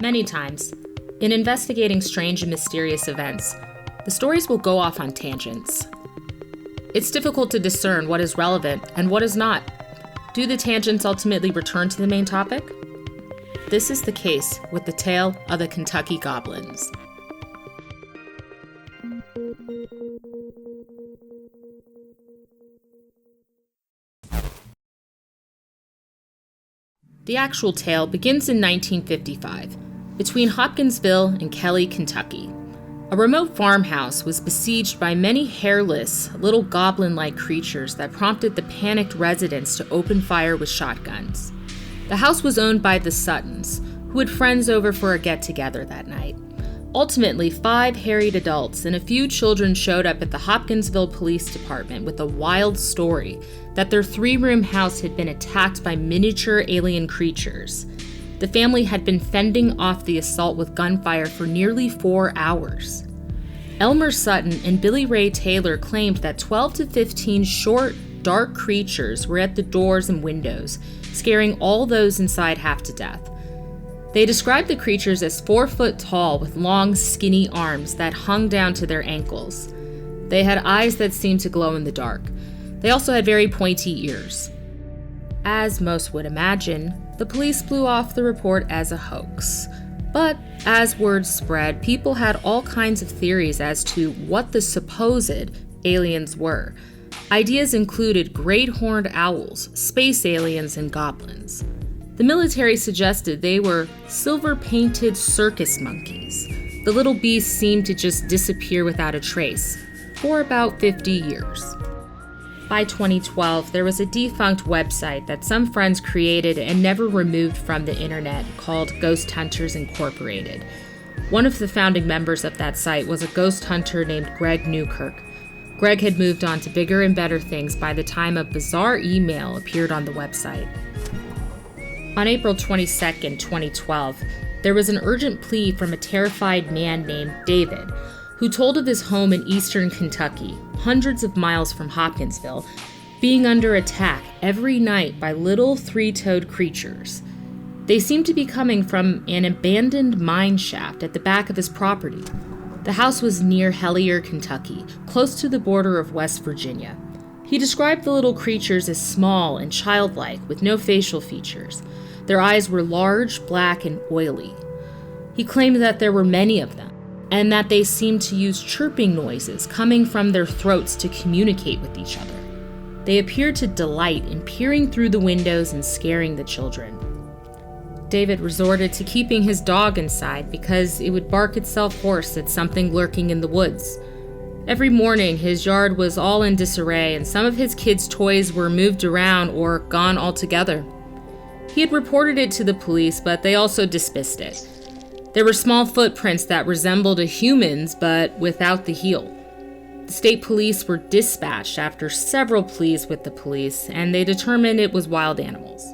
Many times, in investigating strange and mysterious events, the stories will go off on tangents. It's difficult to discern what is relevant and what is not. Do the tangents ultimately return to the main topic? This is the case with the tale of the Kentucky Goblins. The actual tale begins in 1955, between Hopkinsville and Kelly, Kentucky. A remote farmhouse was besieged by many hairless, little goblin-like creatures that prompted the panicked residents to open fire with shotguns. The house was owned by the Suttons, who had friends over for a get-together that night. Ultimately, 5 harried adults and a few children showed up at the Hopkinsville Police Department with a wild story that their 3-room house had been attacked by miniature alien creatures. The family had been fending off the assault with gunfire for nearly 4 hours. Elmer Sutton and Billy Ray Taylor claimed that 12 to 15 short, dark creatures were at the doors and windows, scaring all those inside half to death. They described the creatures as 4 foot tall with long, skinny arms that hung down to their ankles. They had eyes that seemed to glow in the dark. They also had very pointy ears. As most would imagine, the police blew off the report as a hoax. But as word spread, people had all kinds of theories as to what the supposed aliens were. Ideas included great horned owls, space aliens, and goblins. The military suggested they were silver-painted circus monkeys. The little beasts seemed to just disappear without a trace for about 50 years. By 2012, there was a defunct website that some friends created and never removed from the internet called Ghost Hunters Incorporated. One of the founding members of that site was a ghost hunter named Greg Newkirk. Greg had moved on to bigger and better things by the time a bizarre email appeared on the website. On April 22, 2012, there was an urgent plea from a terrified man named David, who told of his home in eastern Kentucky, hundreds of miles from Hopkinsville, being under attack every night by little 3-toed creatures. They seemed to be coming from an abandoned mine shaft at the back of his property. The house was near Hellier, Kentucky, close to the border of West Virginia. He described the little creatures as small and childlike, with no facial features. Their eyes were large, black, and oily. He claimed that there were many of them, and that they seemed to use chirping noises coming from their throats to communicate with each other. They appeared to delight in peering through the windows and scaring the children. David resorted to keeping his dog inside because it would bark itself hoarse at something lurking in the woods. Every morning, his yard was all in disarray, and some of his kids' toys were moved around or gone altogether. He had reported it to the police, but they also dismissed it. There were small footprints that resembled a human's, but without the heel. The state police were dispatched after several pleas with the police, and they determined it was wild animals.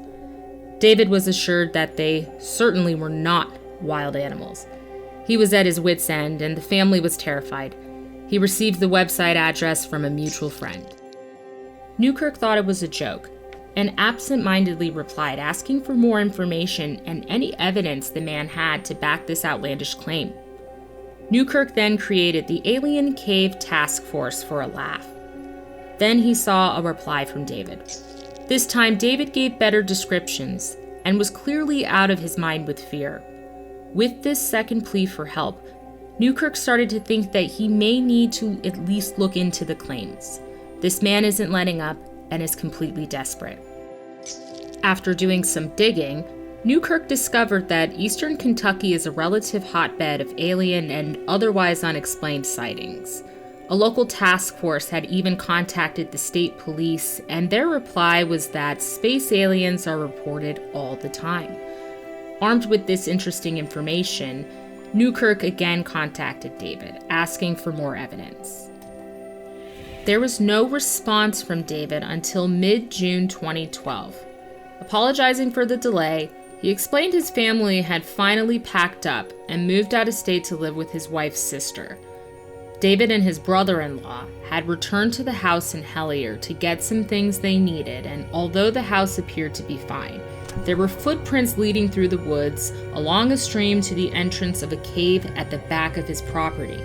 David was assured that they certainly were not wild animals. He was at his wit's end, and the family was terrified. He received the website address from a mutual friend. Newkirk thought it was a joke, and absent-mindedly replied, asking for more information and any evidence the man had to back this outlandish claim. Newkirk then created the Alien Cave Task Force for a laugh. Then he saw a reply from David. This time, David gave better descriptions and was clearly out of his mind with fear. With this second plea for help, Newkirk started to think that he may need to at least look into the claims. This man isn't letting up and is completely desperate. After doing some digging, Newkirk discovered that eastern Kentucky is a relative hotbed of alien and otherwise unexplained sightings. A local task force had even contacted the state police, and their reply was that space aliens are reported all the time. Armed with this interesting information, Newkirk again contacted David, asking for more evidence. There was no response from David until mid-June 2012. Apologizing for the delay, he explained his family had finally packed up and moved out of state to live with his wife's sister. David and his brother-in-law had returned to the house in Hellier to get some things they needed, and although the house appeared to be fine, there were footprints leading through the woods, along a stream to the entrance of a cave at the back of his property.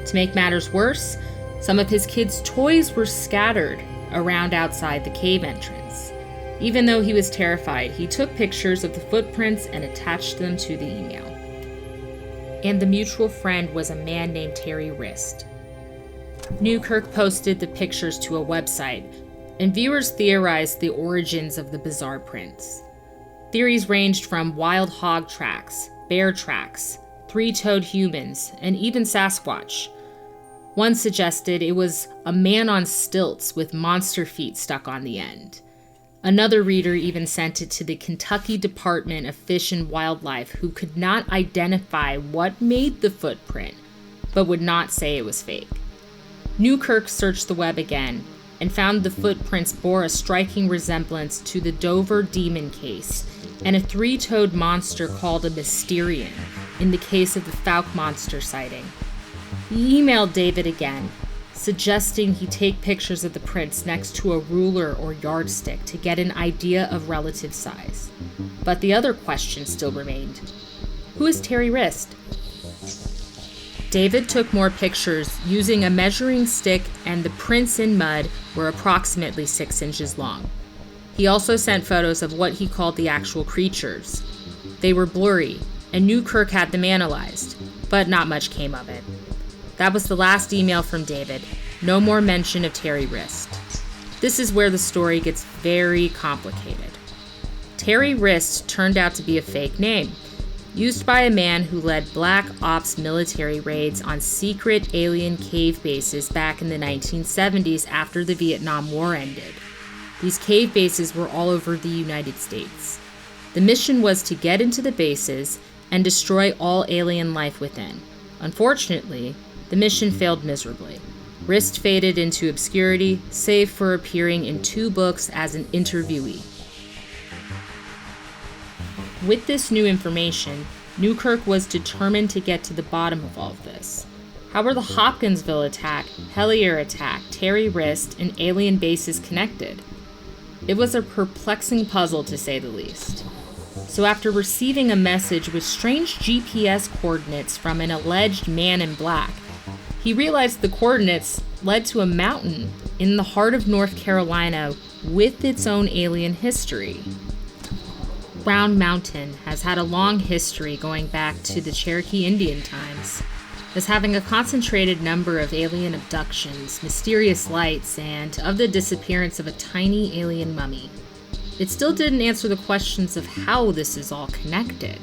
To make matters worse, some of his kids' toys were scattered around outside the cave entrance. Even though he was terrified, he took pictures of the footprints and attached them to the email. And the mutual friend was a man named Terry Wrist. Newkirk posted the pictures to a website, and viewers theorized the origins of the bizarre prints. Theories ranged from wild hog tracks, bear tracks, three-toed humans, and even Sasquatch. One suggested it was a man on stilts with monster feet stuck on the end. Another reader even sent it to the Kentucky Department of Fish and Wildlife, who could not identify what made the footprint, but would not say it was fake. Newkirk searched the web again and found the footprints bore a striking resemblance to the Dover demon case and a three-toed monster called a Mysterian in the case of the Fouke monster sighting. He emailed David again, suggesting he take pictures of the prints next to a ruler or yardstick to get an idea of relative size. But the other question still remained. Who is Terry Wrist? David took more pictures using a measuring stick, and the prints in mud were approximately 6 inches long. He also sent photos of what he called the actual creatures. They were blurry, and Newkirk had them analyzed, but not much came of it. That was the last email from David. No more mention of Terry Wrist. This is where the story gets very complicated. Terry Wrist turned out to be a fake name, used by a man who led Black Ops military raids on secret alien cave bases back in the 1970s after the Vietnam War ended. These cave bases were all over the United States. The mission was to get into the bases and destroy all alien life within. Unfortunately, the mission failed miserably. Wrist faded into obscurity, save for appearing in 2 books as an interviewee. With this new information, Newkirk was determined to get to the bottom of all of this. How were the Hopkinsville attack, Hellier attack, Terry Wrist, and alien bases connected? It was a perplexing puzzle, to say the least. So after receiving a message with strange GPS coordinates from an alleged man in black, he realized the coordinates led to a mountain in the heart of North Carolina with its own alien history. Brown Mountain has had a long history going back to the Cherokee Indian times, as having a concentrated number of alien abductions, mysterious lights, and of the disappearance of a tiny alien mummy. It still didn't answer the questions of how this is all connected.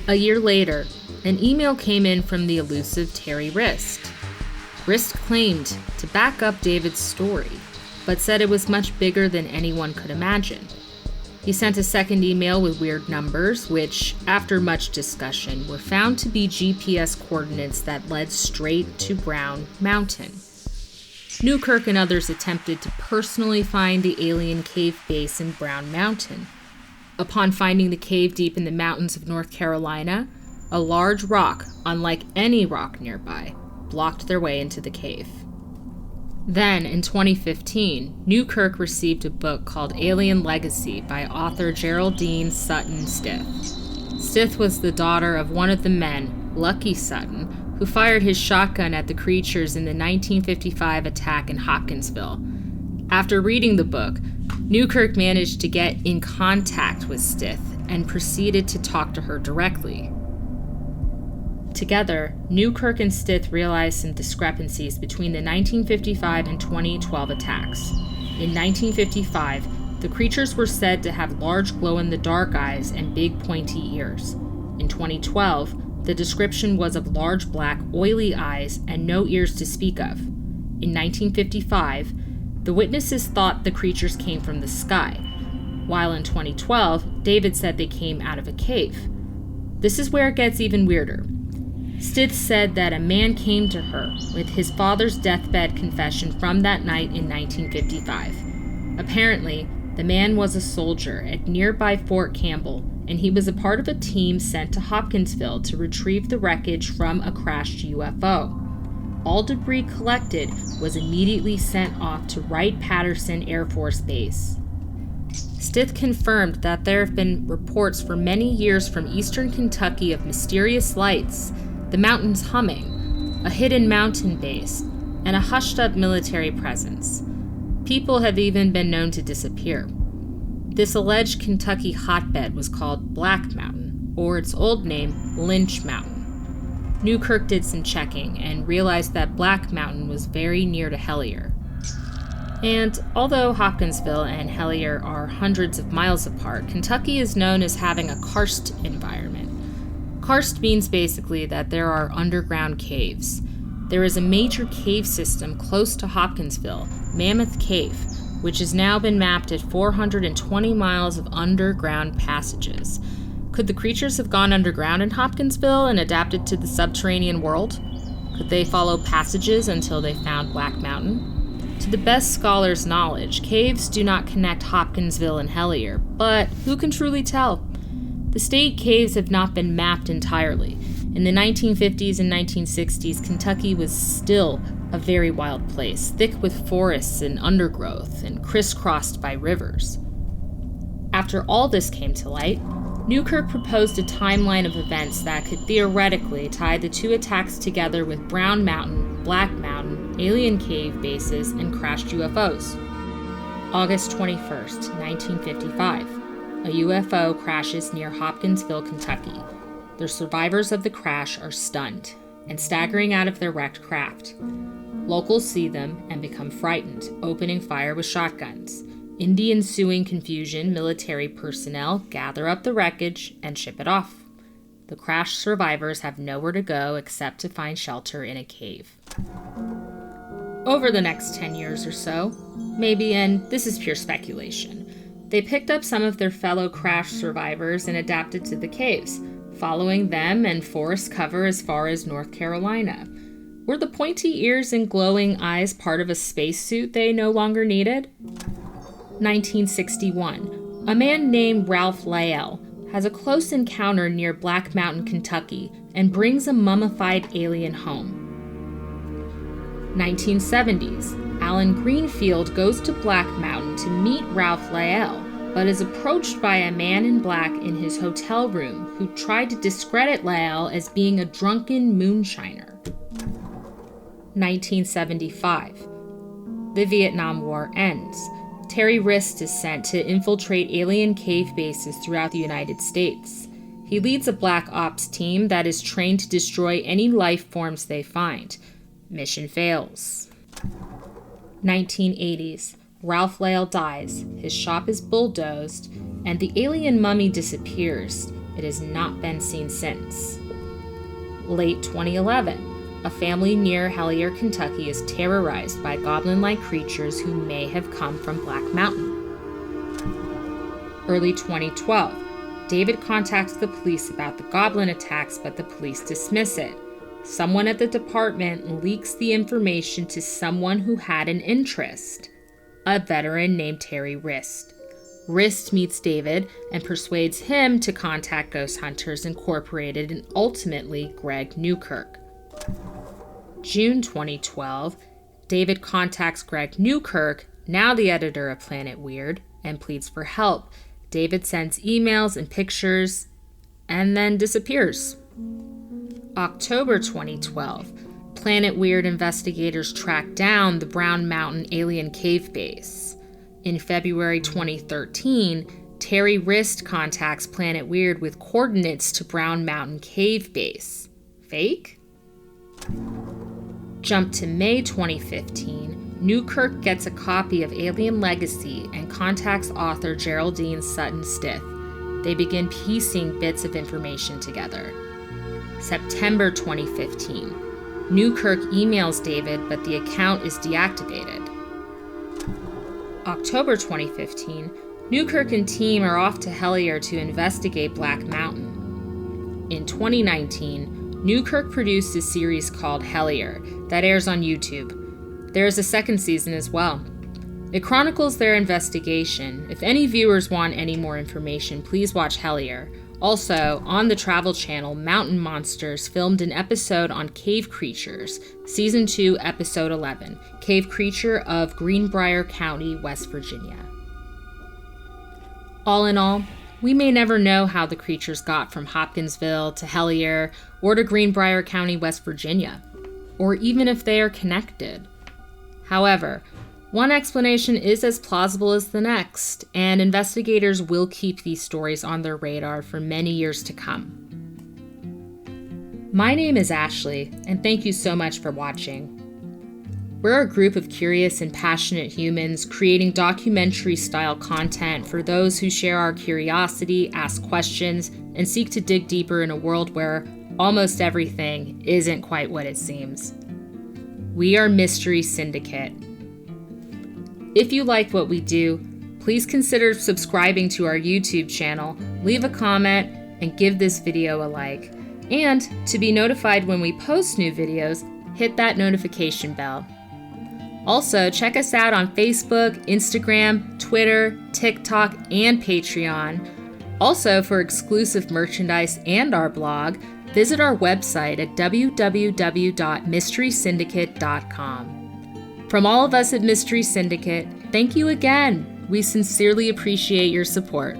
A year later, an email came in from the elusive Terry Wrist. Wrist claimed to back up David's story, but said it was much bigger than anyone could imagine. He sent a second email with weird numbers, which, after much discussion, were found to be GPS coordinates that led straight to Brown Mountain. Newkirk and others attempted to personally find the alien cave base in Brown Mountain. Upon finding the cave deep in the mountains of North Carolina, a large rock, unlike any rock nearby, blocked their way into the cave. Then, in 2015, Newkirk received a book called Alien Legacy by author Geraldine Sutton Stith. Stith was the daughter of one of the men, Lucky Sutton, who fired his shotgun at the creatures in the 1955 attack in Hopkinsville. After reading the book, Newkirk managed to get in contact with Stith and proceeded to talk to her directly. Together, Newkirk and Stith realized some discrepancies between the 1955 and 2012 attacks. In 1955, the creatures were said to have large glow-in-the-dark eyes and big pointy ears. In 2012, the description was of large black, oily eyes and no ears to speak of. In 1955, the witnesses thought the creatures came from the sky, while in 2012, David said they came out of a cave. This is where it gets even weirder. Stith said that a man came to her with his father's deathbed confession from that night in 1955. Apparently, the man was a soldier at nearby Fort Campbell, and he was a part of a team sent to Hopkinsville to retrieve the wreckage from a crashed UFO. All debris collected was immediately sent off to Wright-Patterson Air Force Base. Stith confirmed that there have been reports for many years from eastern Kentucky of mysterious lights, the mountains humming, a hidden mountain base, and a hushed-up military presence. People have even been known to disappear. This alleged Kentucky hotbed was called Black Mountain, or its old name, Lynch Mountain. Newkirk did some checking and realized that Black Mountain was very near to Hellier. And although Hopkinsville and Hellier are hundreds of miles apart, Kentucky is known as having a karst environment. Karst means basically that there are underground caves. There is a major cave system close to Hopkinsville, Mammoth Cave, which has now been mapped at 420 miles of underground passages. Could the creatures have gone underground in Hopkinsville and adapted to the subterranean world? Could they follow passages until they found Black Mountain? To the best scholars' knowledge, caves do not connect Hopkinsville and Hellier, but who can truly tell? The state caves have not been mapped entirely. In the 1950s and 1960s, Kentucky was still a very wild place, thick with forests and undergrowth, and crisscrossed by rivers. After all this came to light, Newkirk proposed a timeline of events that could theoretically tie the two attacks together with Brown Mountain, Black Mountain, alien cave bases, and crashed UFOs. August 21st, 1955. A UFO crashes near Hopkinsville, Kentucky. The survivors of the crash are stunned and staggering out of their wrecked craft. Locals see them and become frightened, opening fire with shotguns. In the ensuing confusion, military personnel gather up the wreckage and ship it off. The crash survivors have nowhere to go except to find shelter in a cave. Over the next 10 years or so, maybe, and this is pure speculation, they picked up some of their fellow crash survivors and adapted to the caves, following them and forest cover as far as North Carolina. Were the pointy ears and glowing eyes part of a spacesuit they no longer needed? 1961. A man named Ralph Lyell has a close encounter near Black Mountain, Kentucky, and brings a mummified alien home. 1970s. Alan Greenfield goes to Black Mountain to meet Ralph Lyell, but is approached by a man in black in his hotel room who tried to discredit Lyell as being a drunken moonshiner. 1975. The Vietnam War ends. Terry Rist is sent to infiltrate alien cave bases throughout the United States. He leads a Black Ops team that is trained to destroy any life forms they find. Mission fails. 1980s. Ralph Lyell dies, his shop is bulldozed, and the alien mummy disappears. It has not been seen since. Late 2011. A family near Hellier, Kentucky is terrorized by goblin-like creatures who may have come from Black Mountain. Early 2012. David contacts the police about the goblin attacks, but the police dismiss it. Someone at the department leaks the information to someone who had an interest, a veteran named Terry Rist. Rist meets David and persuades him to contact Ghost Hunters Incorporated and ultimately Greg Newkirk. June 2012, David contacts Greg Newkirk, now the editor of Planet Weird, and pleads for help. David sends emails and pictures and then disappears. October 2012, Planet Weird investigators track down the Brown Mountain alien cave base. In February 2013, Terry Rist contacts Planet Weird with coordinates to Brown Mountain cave base. Fake? Jump to May 2015, Newkirk gets a copy of Alien Legacy and contacts author Geraldine Sutton Stith. They begin piecing bits of information together. September 2015, Newkirk emails David, but the account is deactivated. October 2015, Newkirk and team are off to Hellier to investigate Black Mountain. In 2019, Newkirk produced a series called Hellier that airs on YouTube. There is a second season as well. It chronicles their investigation. If any viewers want any more information, please watch Hellier. Also, on the Travel Channel, Mountain Monsters filmed an episode on cave creatures, Season 2, Episode 11, Cave Creature of Greenbrier County, West Virginia. All in all, we may never know how the creatures got from Hopkinsville to Hellier or to Greenbrier County, West Virginia, or even if they are connected. However, one explanation is as plausible as the next, and investigators will keep these stories on their radar for many years to come. My name is Ashley, and thank you so much for watching. We're a group of curious and passionate humans creating documentary-style content for those who share our curiosity, ask questions, and seek to dig deeper in a world where almost everything isn't quite what it seems. We are Mystery Syndicate. If you like what we do, please consider subscribing to our YouTube channel, leave a comment, and give this video a like. And to be notified when we post new videos, hit that notification bell. Also, check us out on Facebook, Instagram, Twitter, TikTok, and Patreon. Also, for exclusive merchandise and our blog, visit our website at www.mysterysyndicate.com. From all of us at Mystery Syndicate, thank you again. We sincerely appreciate your support.